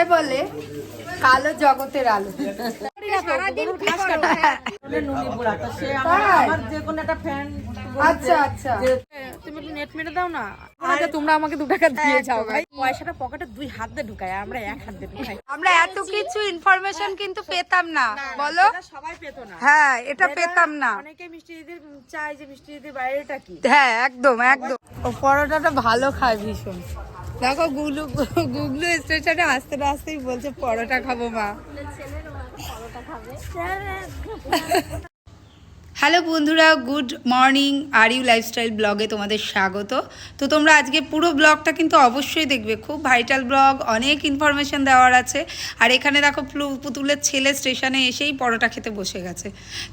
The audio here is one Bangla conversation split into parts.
কথায় বলে কালো জগতের আলো। আচ্ছা আচ্ছা, তুমি একটু নেট মেরে দাও না। তোমরা আমাকে 2 টাকা দিয়ে যাও ভাই। পয়সাটা পকেটে 2 হাত দিয়ে ঢুকাই, আমরা 1 হাত দিয়ে ঢুকাই। আমরা এত কিছু ইনফরমেশন কিন্তু পেতাম না, বলো। সবাই পেত না। হ্যাঁ, এটা পেতাম না। অনেকে মিষ্টি দিদির চাই যে মিষ্টি দিদির বাইরেটা কি। হ্যাঁ, একদম একদম। ও পরোটাটা ভালো খায় ভীষণ। দেখো গুগলু স্টেশনে আসতে না আসতেই বলছে পরোটা খাবো মা। হ্যালো বন্ধুরা, গুড মর্নিং। আর ইউ লাইফস্টাইল ব্লগে তোমাদের স্বাগত। তো তোমরা আজকে পুরো ব্লগটা কিন্তু অবশ্যই দেখবে, খুব ভাইটাল ব্লগ, অনেক ইনফরমেশন দেওয়ার আছে। আর এখানে দেখো পুতুলের ছেলে স্টেশনে এসেই পরোটা খেতে বসে গেছে।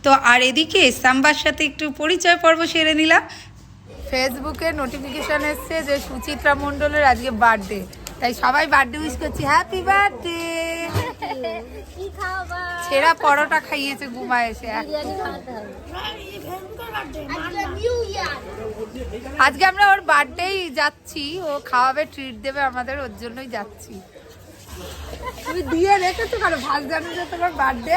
তো আর এদিকে সাম্বার সাথে একটু পরিচয় পর্ব সেরে নিলাম। ফেসবুকে নোটিফিকেশন এসছে যে সুচিত্রা মণ্ডলের আজকে বার্থডে, তাই সবাই বার্থডে উইশ করছি, হ্যাপি বার্থডে। ছেঁড়া পরোটা খাইয়েছে ঘুমা এসে। আজকে আমরা ওর বার্থডেই যাচ্ছি, ও খাওয়াবে, ট্রিট দেবে আমাদের, ওর জন্যই যাচ্ছি। তুমি দিয়ে রেখেছো কেন? ভাগ জানো যে তোমার বার্থডে।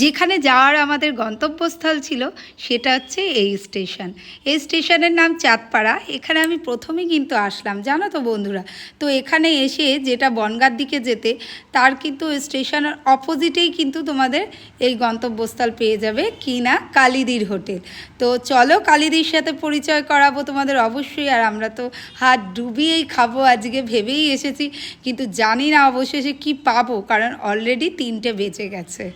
যেখানে যাওয়ার আমাদের গন্তব্যস্থল ছিল সেটা হচ্ছে এই স্টেশন। এই স্টেশনের নাম চাঁদপাড়া। এখানে আমি প্রথমেই কিন্তু আসলাম, জানো তো বন্ধুরা। তো এখানে এসে যেটা বনগাঁর দিকে যেতে, তার কিন্তু স্টেশনের অপোজিটেই কিন্তু তোমাদের এই গন্তব্যস্থল পেয়ে যাবে, কি না, কালিদির হোটেল। তো চলো কালিদির সাথে পরিচয় করাবো তোমাদের অবশ্যই। আর আমরা তো হাত ডুবিয়েই খাবো আজকে, ভেবেই এসেছি, কিন্তু জানি না অবশেষে কি পাবো, কারণ অলরেডি 3টে বেজে গেছে।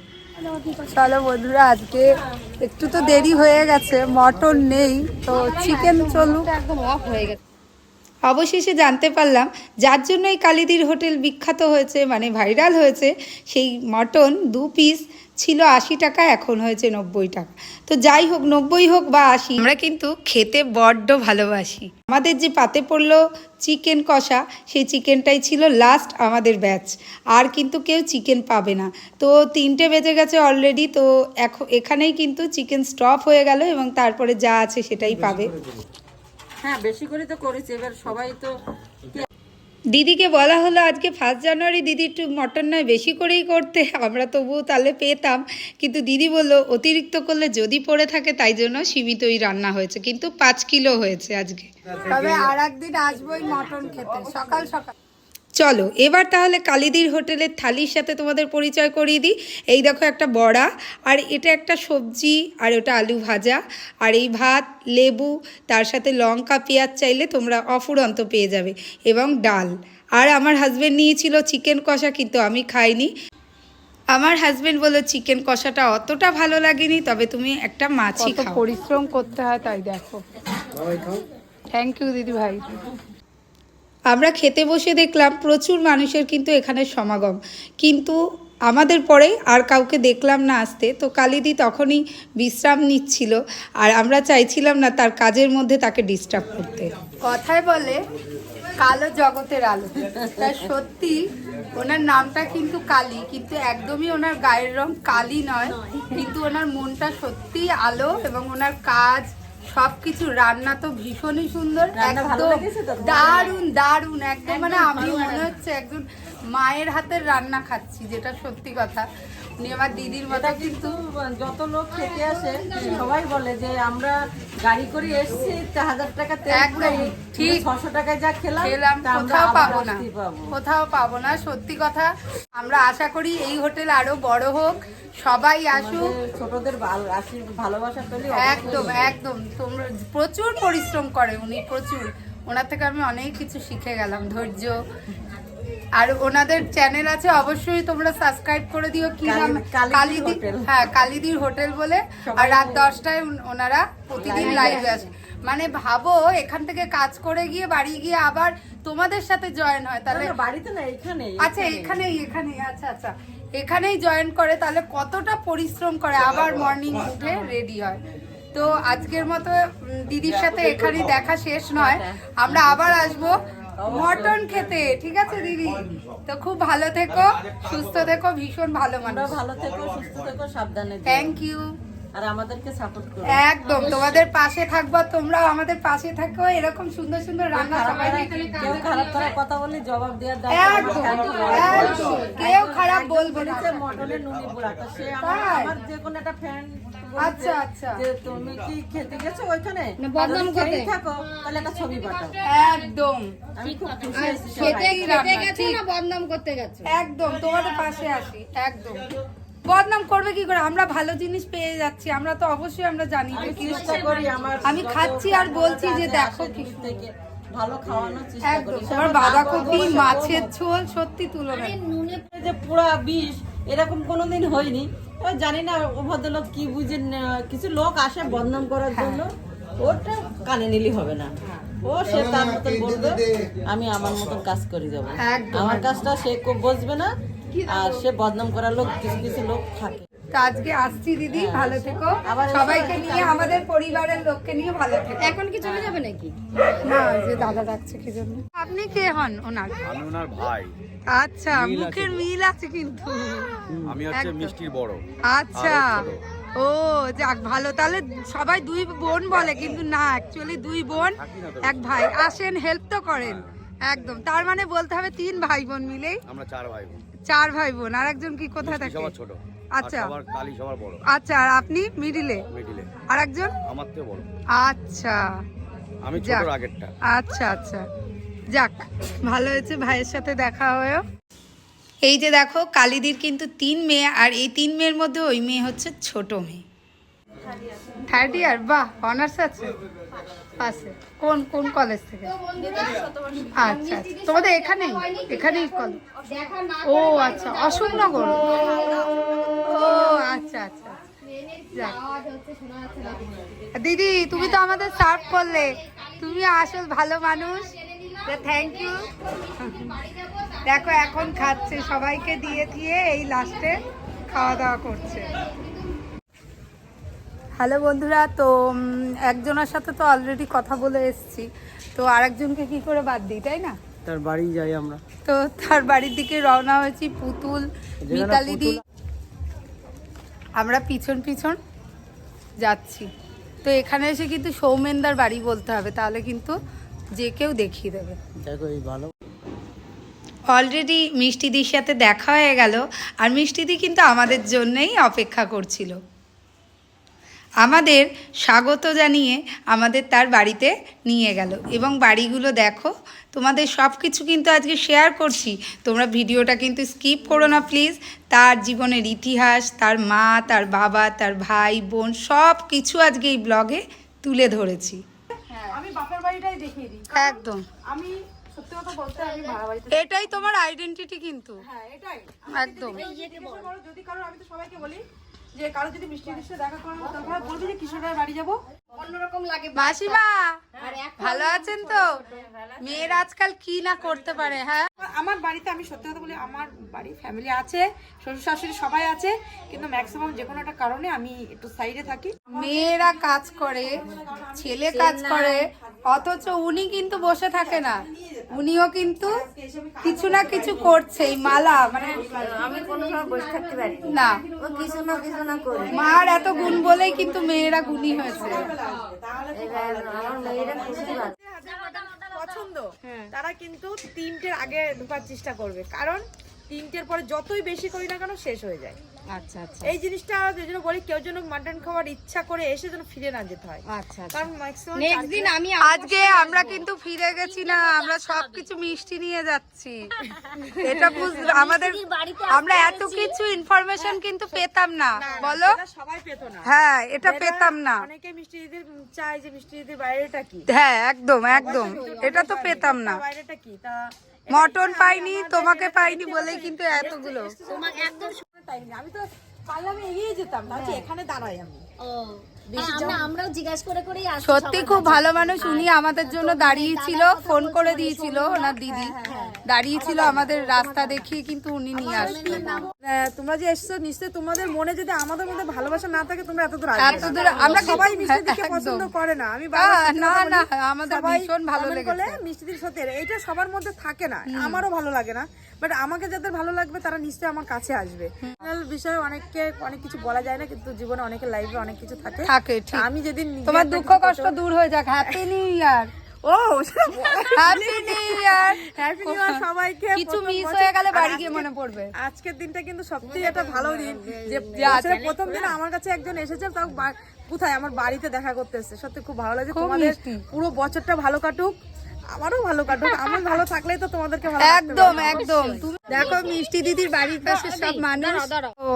চলো বন্ধুরা, আজকে একটু তো দেরি হয়ে গেছে, মটন নেই, তো চিকেন চলুক। একদম অফ হয়ে গেছে। অবশেষে জানতে পারলাম যার জন্য এই কালিদির হোটেল বিখ্যাত হয়েছে, মানে ভাইরাল হয়েছে, সেই মটন 2 পিস ছিল 80 টাকা, এখন হয়েছে 90 টাকা। তো যাই হোক, 90 হোক বা 80, আমরা কিন্তু খেতে বড্ড ভালোবাসি। আমাদের যে পাতে পড়লো চিকেন কষা, সেই চিকেনটাই ছিল লাস্ট আমাদের ব্যাচ, আর কিন্তু কেউ চিকেন পাবে না। তো 3টে বেজে গেছে অলরেডি, তো এখানেই কিন্তু চিকেন স্টপ হয়ে গেল, এবং তারপরে যা আছে সেটাই পাবে। হ্যাঁ, বেশি করে তো করেছে, এবার সবাই তো। দিদিকে বলা হলো আজকে 1 জানুয়ারি, দিদি একটু মটন নয় বেশি করেই করতে, আমরা তবুও তাহলে পেতাম, কিন্তু দিদি বললো অতিরিক্ত করলে যদি পড়ে থাকে, তাই জন্য সীমিতই রান্না হয়েছে, কিন্তু 5 কিলো হয়েছে আজকে। তবে আর একদিন আসবোই মটন খেতে, সকাল সকাল। চলো এবার তাহলে কালিদির হোটেলের থালির সাথে তোমাদের পরিচয় করিয়ে দিই। এই দেখো একটা বড়া, আর এটা একটা সবজি, আর ওটা আলু ভাজা, আর এই ভাত, লেবু, তার সাথে লঙ্কা পেঁয়াজ চাইলে তোমরা অফুরন্ত পেয়ে যাবে, এবং ডাল। আর আমার হাজব্যান্ড নিয়েছিল চিকেন কষা, কিন্তু আমি খাইনি। আমার হাজব্যান্ড বললো চিকেন কষাটা অতটা ভালো লাগেনি, তবে তুমি একটা মাছই খাও। পরিশ্রম করতে হয়, তাই দেখো। থ্যাংক ইউ দিদি ভাই। আমরা খেতে বসে দেখলাম প্রচুর মানুষের কিন্তু এখানে সমাগম, কিন্তু আমাদের পরে আর কাউকে দেখলাম না আসতে। তো কালিদি তখনই বিশ্রাম নিচ্ছিল, আর আমরা চাইছিলাম না তার কাজের মধ্যে তাকে ডিস্টার্ব করতে। কথায় বলে কালো জগতের আলো, তা সত্যি ওনার নামটা কিন্তু কালী, কিন্তু একদমই ওনার গায়ের রং কালী নয়, কিন্তু ওনার মনটা সত্যি আলো, এবং ওনার কাজ সবকিছু, রান্না তো ভীষণই সুন্দর, একদম দারুণ দারুণ, একদম মানে আমি মনে হচ্ছে একজন মায়ের হাতের রান্না খাচ্ছি, যেটা সত্যি কথা। উনি আমার দিদির মতো। কিন্তু যত লোক খেতে আসে সবাই বলে যে আমরা গাড়ি করে এসেছি, 1000 টাকা তেল, একদম ঠিক, 600 টাকায় যা খেলাম কোথাও পাবো না, কোথাও পাবো না, সত্যি কথা। আমরা আশা করি এই হোটেল আরো বড় হোক, সবাই আসুক, ছোটদের ভালোবাসা পেলে। একদম একদম। তোমরা প্রচুর পরিশ্রম করে উনি, প্রচুর। ওনার থেকে আমি অনেক কিছু শিখে গেলাম, ধৈর্য। আর ওনাদের চ্যানেল আছে, অবশ্যই তোমরা সাবস্ক্রাইব করে দিও, কি নাম, কালিদি, হ্যাঁ কালিদির হোটেল বলে। আর রাত 10টায় ওনারা প্রতিদিন লাইভে আসে। মানে ভাবো, এখান থেকে কাজ করে গিয়ে বাড়ি গিয়ে আবার তোমাদের সাথে জয়েন হয়, তাহলে বাড়িতে না এখানে, আচ্ছা এখানেই আচ্ছা আচ্ছা, এখানেই জয়েন করে, তাহলে কতটা পরিশ্রম করে, আবার মর্নিং উঠে রেডি হয়। তো আজকের মতো দিদির সাথে এখানেই দেখা শেষ নয়, আমরা আবার আসবো মটন খেতে, ঠিক আছে দিদি? তো খুব ভালো থেকো, সুস্থ থেকো, ভীষণ ভালো মানুষ। ভালো থেকো, সুস্থ থেকো, সাবধানে। Thank you. আর আমাদেরকে সাপোর্ট করো। একদম তোমাদের পাশে থাকবো, তোমরাও আমাদের পাশে থাকো। এরকম সুন্দর সুন্দর রান্না সবাই কেউ খারাপ খারাপ কথা বললে জবাব দেওয়ার একদম একদম কেউ খারাপ বলবো না। মটনের নুনি পোড়া, তো সে তাই? আমার যে কোনো একটা ফ্রেন্ড আচ্ছা আচ্ছা যে তুমি কি খেতে গেছো ওইখানে, বদনাম যদি খেয়েই থাকো তাহলে একটা ছবি পাঠাও। একদম আমি খুব খুশি হয়েছি। বদনাম করতে গেছো, একদম তোমাদের পাশে আসি। একদম বদনাম করবে কি করে, আমরা ভালো জিনিস পেয়ে যাচ্ছি, আমরা তো অবশ্যই আমরা জানি যে কি চেষ্টা করি আমার আমি খাচ্ছি আর বলছি যে দেখো কি থেকে ভালো খাওয়ানোর চেষ্টা একদম করি। তোমার বাঁধাকপি মাছের ঝোল সত্যি তুলনা। যে পুরা বিষ এরকম কোনোদিন হয়নি। এবার জানি না ও ভদ্রলোক কি বুঝে, কিছু লোক আসে বদনাম করার জন্য, ওটা কানে নিলি হবে না। ও সে তার মতন বলবে, আমি আমার মতন কাজ করে যাবো। একদম। আমার কাজটা সে খুব বুঝবে না, আর সে বদনাম করার লোক কিছু কিছু লোক থাকে। তো আজকে আসছি দিদি, ভালো থেকো। আবার সবাইকে নিয়ে আমাদের পরিবারের লোককে নিয়ে ভালো থেকো। এখন কি চলে যাবে নাকি? না, যে দাদা ডাকছে কি জন্য। আপনি কে হন ওনার? আমি ওনার ভাই। আচ্ছা, মুখের মিল আছে কিন্তু। আমি হচ্ছে একদম। মিষ্টির বড়। আচ্ছা, আর ও ছোট। ও যাক ভালো, তাহলে সবাই দুই বোন বলে কিন্তু না, অ্যাকচুয়ালি দুই বোন এক ভাই। আসেন, হেল্প তো করেন। একদম, তার মানে বলতে হবে 3 ভাই বোন মিলেই আমরা 4 ভাই বোন। 4 ভাই বোন। আর একজন কি কোথায় মিষ্টি থাকে? সবার ছোট। আচ্ছা। আর সবার কালি সবার বড়। আচ্ছা, আর আপনি মিডিলে? মিডিলে। আর একজন? আমার থেকে বড়। আচ্ছা আমি যাক। ছোট আগেরটা। আচ্ছা আচ্ছা, যাক ভালো হয়েছে ভাইয়ের সাথে দেখা হয়েও। এই যে দেখো, কালিদির কিন্তু 3 মেয়ে, আর এই 3 মেয়ের মধ্যে ওই মেয়ে হচ্ছে ছোট মেয়ে। 3rd ইয়ার? বাহ, অনার্স আছে পাশে। কোন কোন কলেজ থেকে? আচ্ছা আচ্ছা, তোমাদের এখানেই এখানেই কলেজ? ও আচ্ছা, অশোকনগর। ও আচ্ছা আচ্ছা, যাক। দিদি তুমি তো আমাদের সার্ভ করলে, তুমি আসল ভালো মানুষ, থ্যাংক ইউ। দেখো এখন খাচ্ছে, সবাইকে দিয়ে দিয়ে এই লাস্টে খাওয়া দাওয়া করছে। হ্যালো বন্ধুরা, তো একজনের সাথে তো অলরেডি কথা বলে এসেছি, তো আরেকজনকে কি করে বাদ দিই, তাই না? তার বাড়ি যাই আমরা। তো তার বাড়ির দিকে রওনা হয়েছি, পুতুল, মিতালি দি, আমরা পিছন পিছন যাচ্ছি। তো এখানে এসে কিন্তু সৌমেনদার বাড়ি বলতে হবে, তাহলে কিন্তু যে কেউ দেখিয়ে দেবে। দেখো এই ভালো। অলরেডি মিষ্টিদির সাথে দেখা হয়ে গেল, আর মিষ্টিদি কিন্তু আমাদের জন্যই অপেক্ষা করছিল। আমাদের স্বাগত জানিয়ে আমাদের তার বাড়িতে নিয়ে গেল, এবং বাড়িগুলো দেখো। তোমাদের সব কিছু কিন্তু আজকে শেয়ার করছি, তোমরা ভিডিওটা কিন্তু স্কিপ করো না প্লিজ। তার জীবনের ইতিহাস, তার মা, তার বাবা, তার ভাই বোন, সব কিছু আজকে এই ব্লগে তুলে ধরেছি। আমি বাপের বাড়িটাই দেখিয়ে দিই। একদম, আমি সত্যি কথা বলতে আমি ভাড়া বাড়িতে। এটাই তোমার আইডেন্টিটি কিন্তু। হ্যাঁ এটাই একদম। যদি কারো, আমি তো সবাইকে বলি যে কারো যদি মিষ্টি দৃশ্যে দেখা করানো দরকার বলবি যে কিশোরের বাড়ি যাবো, অন্যরকম লাগে। মাসিমা ভালো আছেন তো? মেয়েরা আজকাল কি না করতে পারে। হ্যাঁ, আমার বাড়িতে আমি সত্যি কথা বলি, আমার বাড়ি ফ্যামিলি আছে, শ্বশুর শাশুড়ি সবাই আছে, কিন্তু ম্যাক্সিমাম যে কোনো একটা কারণে আমি একটু সাইডে থাকি। মেয়েরা কাজ করে, ছেলে কাজ করে, অথচ উনি কিন্তু বসে থাকে না, উনিও কিন্তু কিছু না কিছু করছে। এই মালা মানে আমি কোনো সময় বসে থাকতে পারি না, ও কিছু না করি। মার এত গুণ বলেই কিন্তু মেয়েরা গুণী হয়েছে। এবার আমার মেয়েরা খুশি পাচ্ছে। পছন্দ তারা কিন্তু 3টের আগে ঢোকার চেষ্টা করবে, কারণ 3টের পরে যতই বেশি করি না কেন শেষ হয়ে যায়। আচ্ছা আচ্ছা এই জিনিসটা এই জন্য বলি, কেউ যেন মাটন খাওয়ার ইচ্ছা করে এসে যেন ফিরে না যেতে হয়। আচ্ছা, কারণ ম্যাক্সিমাম নেক্সট দিন আমি আজকে আমরা কিন্তু ফিরে গেছি না, আমরা সবকিছু মিষ্টি নিয়ে যাচ্ছি। এটা বুঝলে আমাদের, আমরা এত কিছু ইনফরমেশন কিন্তু পেতাম না, বলো? এটা সবাই পেত না। হ্যাঁ, এটা পেতাম না। অনেকে মিষ্টি দিদির চায় যে মিষ্টি দিদির বাইরেটা কি। হ্যাঁ, একদম একদম, এটা তো পেতাম না। বাইরেটা কি তা মটন পাইনি, তোমাকে পাইনি বলেই কিন্তু এতগুলো। তোমাকে একদম শুনে তাই না, আমি তো পারলে আমি এগিয়ে যেতাম, তাহলে এখানে দাঁড়াই আমি। আমরাও জিজ্ঞাসা করেই আসি। সত্যি খুব ভালো মানুষ, উনি আমাদের জন্য দাঁড়িয়েছিল, ফোন করে দিয়েছিল ওনার দিদি। দাঁড়িয়ে ছিল আমাদের রাস্তা দেখিয়ে, কিন্তু উনি নিয়ে আসলেন। তোমরা যে এসছো নিশ্চয়ই তোমাদের মনে যদি আমাদের মধ্যে ভালোবাসা না থাকে তোমরা এত দূর আসবে এত না। দূর আমরা সবাই মিষ্টি দিকে পছন্দ করে না, আমি বারবার সত্যি না কথা না বলি, আমাদের সবাই ভীষণ ভালো comment লেগেছে। করলে মিষ্টি দির সত্যি এটা সবার মধ্যে থাকে না, আমারও ভালো লাগে না, বাট আমাকে যাদের ভালো লাগবে তারা নিশ্চয়ই আমার কাছে আসবে। বিষয়ে অনেক কিছু বলা যায় না, কিন্তু জীবনে অনেকের লাইফে অনেক কিছু থাকে। থাকে ঠিক। আমি যেদিন নিজে তোমার একটা দুঃখ কিছু কষ্ট দূর হয়ে যাক। Happy new year. ও happy new year. Happy new year সবাইকে। কিছু প্রথম মিস বছর- হয়ে গেলে আর বাড়ি গিয়ে আজকে- মনে পড়বে। আজকের দিনটা কিন্তু সত্যিই একটা ভালো দিন যে আজকে- বছরের প্রথম দিন আমার কাছে একজন এসেছে, তাও কোথায় আমার বাড়িতে দেখা করতে এসেছে। সত্যি খুব ভালো লাগছে। খুব তোমাদের মিষ্টি। পুরো বছরটা ভালো কাটুক, আমারও ভালো কাটুক। আমি ভালো থাকলেই তো তোমাদেরকে ভালো রাখতে একদম পারবো। একদম। তুমি দেখো মিষ্টি দিদির বাড়ির পাশে সব মানুষ। তো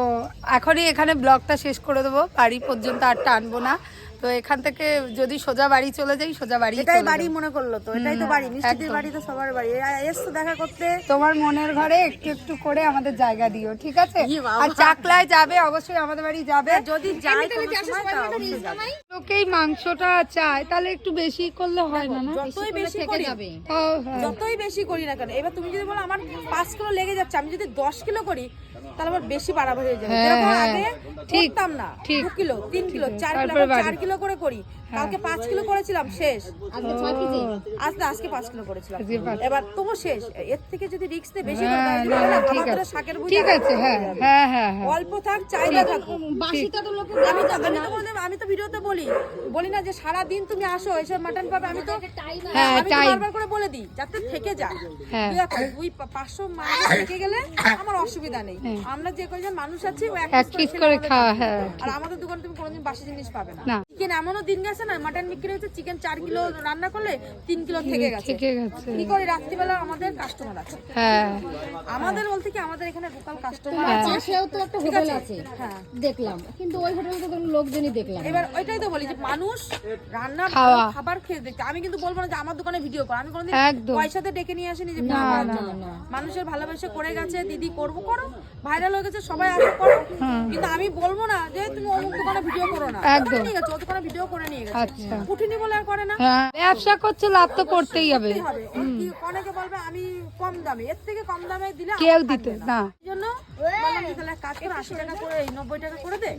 এখনই এখানে ব্লগটা শেষ করে দেবো, বাড়ি পর্যন্ত আর টানবো না। তো এখান থেকে যদি সোজা বাড়ি চলে যাই, সোজা বাড়ি এটাই বাড়ি মনে করলো তো, এটাই তো বাড়ি। মিষ্টিদের বাড়ি তো সবার বাড়ি। এসছো দেখা করতে। তোমার মনের ঘরে একটু একটু করে আমাদের জায়গা দিও, ঠিক আছে? ইয়ে বাবা। আর চাকলায় যাবে, অবশ্যই আমাদের বাড়ি যাবে। যদি যাই কোনো সময় তা অবশ্যই যাবো। লোকেই মাংসটা চায়, তাহলে একটু বেশি করলে হয় না? না যতই বেশি করি ও, হ্যাঁ। যতই বেশি করি না কেন, এবার তুমি যদি বলো আমার 5 কিলো লেগে যাচ্ছে, আমি যদি 10 কিলো করি তাহলে আমার বেশি বাড়াবাড়ি হয়ে যাবে। হ্যাঁ, যেরকম হ্যাঁ, আগে ঠিক, করতাম না, ঠিক। 2 কিলো 3 কিলো 4 কিলো তারপরে বাড়ি। 4 কিলো করে করি। কালকে 5 কিলো করেছিলাম, শেষ। আজকে 5 কিলো করেছিলাম, আজকে 5 এবার তবু শেষ। এর থেকে যদি রিস্ক নিয়ে বেশি হ্যাঁ, করে তাই জন্য না, না, না, ঠিক আমাদের আছে। শাকের ভুঁড়ি ঠিক আছে, হ্যাঁ হ্যাঁ হ্যাঁ হ্যাঁ। অল্প থাক, চাহিদা থাক। বাসিটা তো লোকে আমি তো ভিডিওতে বলি না যে সারা দিন তুমি আসো এসে মাটন পাবে। আমি তো হ্যাঁ, আমি তো time। বারবার করে বলে দিই যাতে থেকে যায়। হ্যাঁ। দেখো 500 মানুষ থেকে গেলে আমার অসুবিধা নেই। আমরা যে কয়জন মানুষ আছি ও এক পিস করে খাওয়া, হ্যাঁ। আর আমাদের দোকানে তুমি কোনোদিন বাসি জিনিস পাবে না। না। চিকেন এমনও দিন গেছে না, মাটন বিক্রি হচ্ছে, চিকেন 4 কিলো রান্না করলে 3 কিলো থেকে গেছে। থেকে গেছে। কি করে রাত্রিবেলা আমাদের কাস্টমার আছে। হ্যাঁ আমাদের বলতে কি আমাদের এখানে লোকাল কাস্টমার আছে। পাশেও তো একটা হোটেল আছে হ্যাঁ, দেখলাম, কিন্তু ওই হোটেলে তো কোনো লোকজনই দেখলাম না। এবার ওইটাই তো বলি যে মানুষ রান্না খাওয়া। ভালো খাবার খেয়ে দেখতে। আমি কিন্তু বলবো না যে আমার দোকানে ভিডিও কর, আমি কোনোদিন একদম। পয়সাতে ডেকে নিয়ে আসিনি যে ভিডিও করার জন্য। মানুষের ভালোবাসা করে গেছে, দিদি করবো করো, ভাইরাল হয়ে গেছে সবাই আসো করো, কিন্তু আমি বলবো না যে তুমি অমুক দোকানে ভিডিও করো না। একদম। নিয়ে গেছে, ও দোকানে ভিডিও করে নিয়ে গেছে, আচ্ছা। উঠিনি বলে আর করে না। হ্যাঁ, ব্যবসা করছে, লাভ তো করতেই হবে। হবে অনেকে বলবে আমি কম দামে, এর থেকে কম দামে দিলে কেউ আমার দিতে থাকবে না। এই জন্য বললাম যে তাহলে এক কাজ করে 80 টাকা করে, এই 90 টাকা করে দে,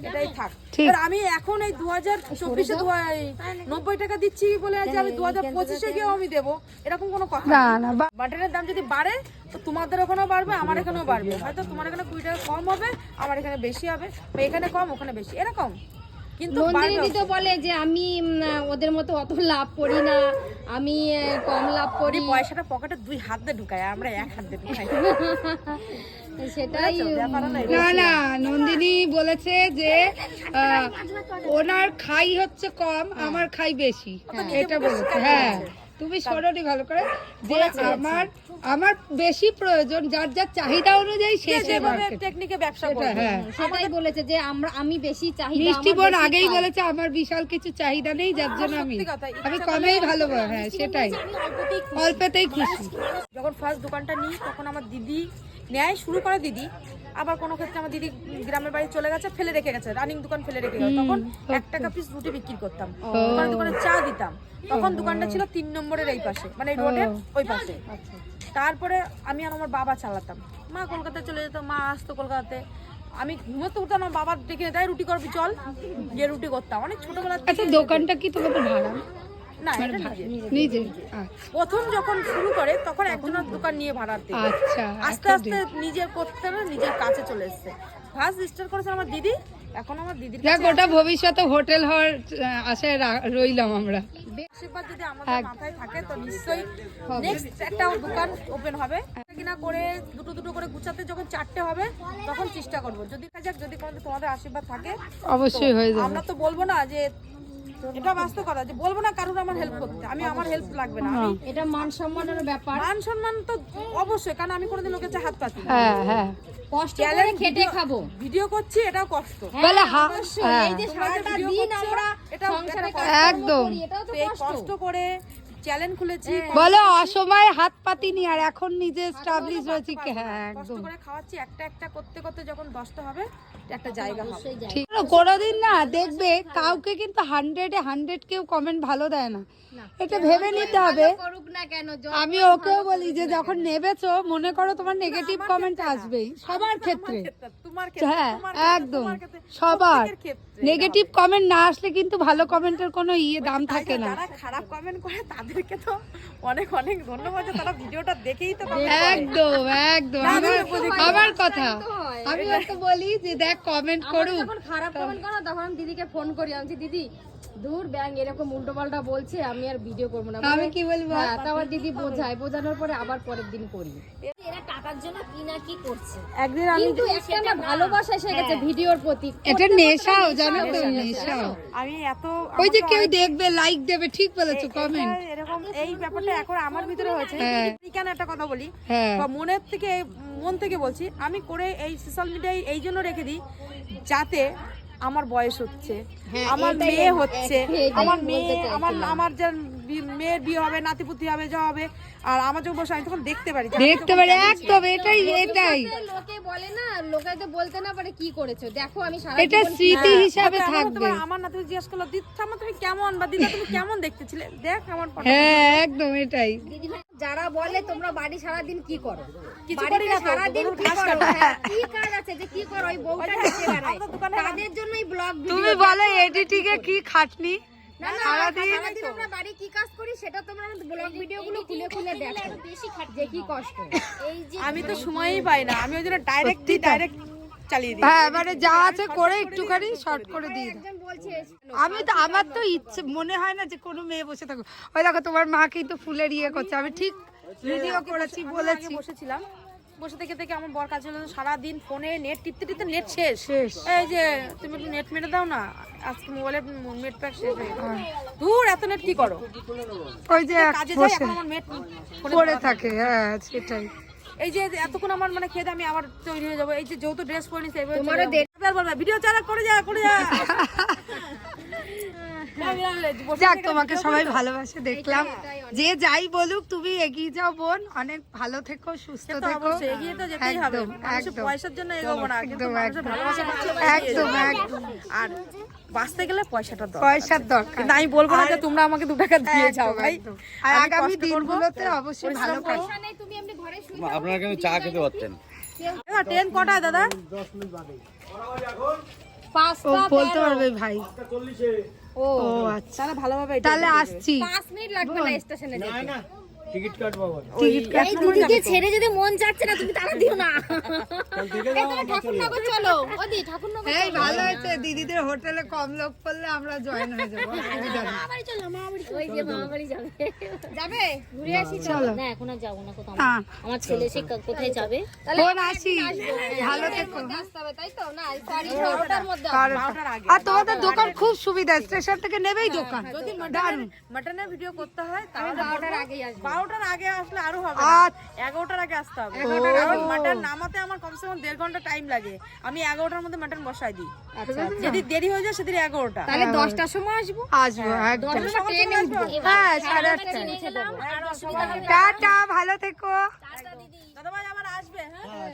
এটাই থাক। ঠিক। এবার আমি এখন এই 2024-এ 90 টাকা দিচ্ছি বলে যে আমি 2025-এ গিয়েও আমি দেবো, এরকম কোনো কথা না নেই। না মাটনের দাম যদি বাড়ে তো তোমাদের ওখানেও বাড়বে, আমার এখানেও বাড়বে। হয়তো তোমার এখানে 20 টাকা কম হবে, আমার এখানে বেশি হবে, বা এখানে কম ওখানে বেশি, এরকম। কিন্তু নন্দিনী তো বলে যে আমি ওদের মতো অত লাভ করি না, আমি কম লাভ করি। পয়সাটা পকেটে 2 হাত দিয়ে ঢুকায়, আমরা 1 হাত দিয়ে ঢুকাই। সেটাই ব্যাপার হলো না না, নন্দিনী বলেছে যে ওনার খাই হচ্ছে কম, আমার খাই বেশি, এটা বলেছে। হ্যাঁ, তুমি শোনোনি ভালো করে যে আমার বেশি প্রয়োজন, যার যার চাহিদা অনুযায়ী সে সে যেভাবে মার্কেট। টেকনিকে ব্যবসা সেটা, করবে। হ্যাঁ। সেটাই বলেছে যে আমি বেশি চাহিদা, মিষ্টি আমার বোন বেশি আগেই খাই। বলেছে আমার বিশাল কিছু চাহিদা নেই, যার জন্য আমি সত্যি কথা, ইচ্ছা কমেই ভালো। হ্যাঁ সেটাই, আমি অল্পতেই খুশি। অল্পতেই খুশি। যখন ফার্স্ট দোকানটা নিই তখন আমার দিদি নেয়, শুরু করে দিদি, আবার কোনো ক্ষেত্রে আমার দিদি গ্রামের বাড়ি চলে গেছে, ফেলে রেখে গেছে, রানিং দোকান ফেলে রেখে গেছে, তখন 1 টাকা পিস রুটি বিক্রি করতাম, দোকানে চা দিতাম। তখন দোকানটা ছিল 3 নম্বরের এই পাশে, মানে রোডের ওই পাশে। তারপরে আমি আর আমার বাবা চালাতাম, মা কলকাতায় চলে যেত, মা আসতো কলকাতাতে, আমি ঘুমোতে উঠতাম, আমার বাবা ডেকে দেয় রুটি করবি চল, গিয়ে রুটি করতাম অনেক ছোটবেলা থেকে। আচ্ছা, দোকানটা কি তোমাদের ভাড়া? না, এটা নিজের। নিজে? প্রথম যখন শুরু করে তখন একজনের দোকান নিয়ে ভাড়া দিত, আচ্ছা, আস্তে আস্তে নিজের করতে না নিজের কাছে চলে এসেছে। ফার্স্ট স্টার্ট করেছে আমার দিদি, এখন আমার দিদির দেখ, কাছে ওটা ভবিষ্যতে হোটেল হওয়ার আশায় রইলাম আমরা। আশীর্বাদ যদি আমাদের মাথায় থাকে তো নিশ্চয়ই নেক্সট একটা দোকান ওপেন হবে। কিনা করে দুটো দুটো করে গুছাতে যখন 4টে হবে তখন চেষ্টা করব, যদি দেখা যাক, যদি কোনো তোমাদের আশীর্বাদ থাকে অবশ্যই হয়ে যাবে। আমরা তো বলবো না যে, এটা বাস্তব কথা যে বলবো না কারোর আমার হেল্প করতে, আমার হেল্প লাগবে না। আমি এটা মান সম্মানের ব্যাপার, মান সম্মান তো অবশ্যই, কারণ আমি কোনোদিন লোকের কাছে হাত পাতি না। হ্যাঁ হ্যাঁ, কষ্ট করে খেটে খাবো। ভিডিও করছি এটাও কষ্ট, বলে অবশ্যই। এই যে সারাটা দিন আমরা সংসারে কাজ একদম। করি, এটাও তো তো এই কষ্ট। কষ্ট করে চ্যালেঞ্জ খুলেছি বলো অসময়ে হাত পাতিনি আর এখন নিজে স্টাবলিশ হয়েছি হ্যাঁ কষ্ট একদম করে খাওয়াচ্ছি, একটা একটা করতে করতে যখন 10টা হবে একটা জায়গা হবে। ঠিক কোনোদিন না দেখবে কাউকে কিন্তু 100-এ 100 কেউ কমেন্ট ভালো দেয় না, এটা ভেবে নিতে হবে। করুক না কেন আমি ওকেও বলি যে যখন নেবেছো মনে করো তোমার নেগেটিভ কমেন্ট আসবেই সবার ক্ষেত্রে, তোমার ক্ষেত্রে, হ্যাঁ তোমার ক্ষেত্রে, একদম তোমার ক্ষেত্রে, সবার প্রত্যেকের ক্ষেত্রে। নেগেটিভ কমেন্ট না আসলে কিন্তু ভালো কমেন্টের কোনো দাম থাকে না। যারা খারাপ কমেন্ট করে তাদেরকে তো অনেক অনেক ধন্যবাদ যে তারা ভিডিওটা দেখেই তো comment করে। একদম একদম আমার কথা আমি ওকে বলি যে দেখ কমেন্ট করুক, যখন খারাপ কমেন্ট করো তখন আমি দিদিকে ফোন করি, আমি বলছি, দিদি দূর ব্যাং এরকম উল্টো পাল্টা বলছে আমি আর ভিডিও করবো না। আমি কি বলবো হ্যাঁ, তারপর দিদি বোঝানোর পরে আবার পরের দিন করি। এরা টাকার জন্য কি না কি করছে, একদিন আমি কিন্তু একটা না ভালোবাসা এসে গেছে ভিডিওর প্রতি। এটা নেশাও জানো তো, নেশাও। আমি এত ওই যে কেউ দেখবে লাইক দেবে, ঠিক বলেছো কমেন্ট। এরকম এই ব্যাপারটা এখন আমার ভিতরে হয়েছে। হ্যাঁ। কেন একটা কথা বলি, হ্যাঁ বা মন থেকে বলছি, আমি করে এই সোশ্যাল মিডিয়ায় এই জন্য রেখে দিই যাতে আমার বয়স হচ্ছে, আমার মেয়ে হচ্ছে, আমার মেয়ে আমার যে মেয়ের বিয়ে হবে, নাতিপুতি হবে, যা হবে, আর আমার যখন বসে আমি তখন দেখতে পারি যে আমি দেখতে তখন পারে কেমন একদম, ছিলাম। এটাই এটাই লোকে বলে না, লোকে তো বলতে না পারে কি করেছো, দেখো আমি সারা এটা জীবন স্মৃতি হিসাবে হয়তো এমন হতে থাকবে। পারে, আমার নাতিপুতি জিজ্ঞেস করলো, দিদি তুমি কেমন, বা দিদা তুমি কেমন দেখতে ছিলে, দেখ আমার photo। হ্যাঁ একদম এটাই। যারা বলে তোমরা বাড়ি সারাদিন কি করো, কিছু করি না তো, সারাদিন গরুর কি ঘাস করো, কাটা। হ্যাঁ, কি কাজ আছে যে কি করো, ওই বউটা হেঁটে বেড়ায়, আমরা দোকানে তাদের জন্যই ব্লগ তুমি বলো এডিটিং এ কি খাটনি সারাদিন। সারাদিন আমরা বাড়ি কি কাজ করি সেটা তোমরা ব্লগ ভিডিওগুলো খুলে খুলে দেখো যে কি কষ্ট। এই যে আমি তো সময়ই পাই না, আমি ওই জন্য ডাইরেক্ট চালিয়ে দিই। হ্যাঁ মানে যা আছে করে একটুখানি শর্ট করে দিয়ে দাও। একজন বলছে আমি তো আমার তো ইচ্ছে মনে হয় না যে কোনো মেয়ে বসে থাকো। ওই দেখো তোমার মা কিন্তু ফুলের ইয়ে করছে, আমি ঠিক ভিডিও করেছি আমি আগে বলেছি। বসেছিলাম, বসে থেকে থেকে আমার বর কাজ হলো সারাদিন ফোনে নেট টিপতে টিপতে নেট শেষ। এই যে তুমি একটু নেট মেরে দাও না, আজকে মোবাইলে নেট প্যাক শেষ হয়ে গেছে। দূর এত নেট কি করো, ওই যে কাজে যাই, বসে এখন আমার নেট পড়ে থাকে, হ্যাঁ সেটাই। এই যে এতক্ষণ আমার মানে খেতে আমি আবার তৈরি হয়ে যাবো, এই যে যেহেতু ড্রেস পরে নিছে তোমারও ভিডিও চালা করে যা করে যা। যাক তোমাকে সবাই ভালোবাসে দেখলাম, যে যাই বলুক তুমি এগিয়ে যাও বোন, অনেক ভালো থেকো, সুস্থ তো থেকো। অবশ্যই এগিয়ে তো যেতেই হবে, একদম মানুষের একদম পয়সার জন্য এগোবো না, কিন্তু একদম, মানুষের একদম। ভালোবাসা একদম একদম আর বাঁচতে গেলে পয়সাটা দরকার। পয়সার দরকার। কিন্তু আমি বলবো না যে তোমরা আমাকে 2 টাকা দিয়ে যাও একদম, ভাই, একদম। আর আমি আগামী কষ্ট করবো, দিনগুলোতে অবশ্যই ভালো কাজ। তুমি এমনি ঘরে শুয়ে আপনারা কিন্তু চা খেতে পারতেন। ট্রেন কটায় দাদা? 5টা বলতে পারবে ভাই। ও ও আচ্ছা, তাহলে ভালোভাবে তাহলে আসছি। 5 মিনিট লাগবে না স্টেশনে যেতে। টিকিট কাটবো আবার। টিকিট কাট এই দিদিকে ছেড়ে যদি মন চাচ্ছে না তুমি তারা দিও না। ঠাকুরনগর চলো, ওদি ঠাকুরনগর এই ভালো হয়েছে, দিদিদের হোটেলে কম লোক পড়লে আমরা জয়েন হয়ে যাবো, অসুবিধা নেই। ওই যে মামাবাড়ি যাবে। যাবে ঘুরে আসি চলো না এখন আর যাবো না কোথাও, হ্যাঁ আমার ছেলে সে কোথায় যাবে। বোন আসি, ভালো থেকো। আসতে হবে তাই তো, না সরি 12টার মধ্যে আর তোমাদের দোকান খুব সুবিধা, স্টেশন থেকে নেবেই দোকান, দারুণ। মাটনের ভিডিও করতে হয় তাহলে 12টার আগেই আসবে। 12টার আগে আসলে আরো হবে না, আচ্ছা। 11টার আগে আসতে হবে, কারণ মাটন নামাতে আমার কমসে কম 1.5 ঘন্টা টাইম লাগে, আমি 11টার মধ্যে মাটন বসাই দিই, যদি দেরি হয়ে যায় সেদিন 11টা। তাহলে 10টার সময় আসবো, আসবো একদম। 10টার সময় ট্রেনে উঠবো। হ্যাঁ 8:30। টাটা, ভালো থেকো। দাদা ভাই আবার আসবে, হ্যাঁ।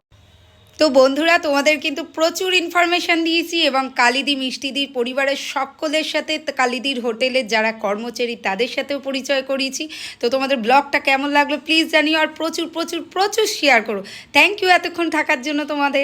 তো বন্ধুরা তোমাদের কিন্তু প্রচুর ইনফরমেশন দিয়েছি এবং কালিদি মিষ্টিদির পরিবারের সকলের সাথে, কালিদির হোটেলের যারা কর্মচারী তাদের সাথেও পরিচয় করিয়েছি। তো তোমাদের ব্লগটা কেমন লাগলো প্লিজ জানিও, আর প্রচুর প্রচুর প্রচুর শেয়ার করো। থ্যাংক ইউ এতক্ষণ থাকার জন্য তোমাদের।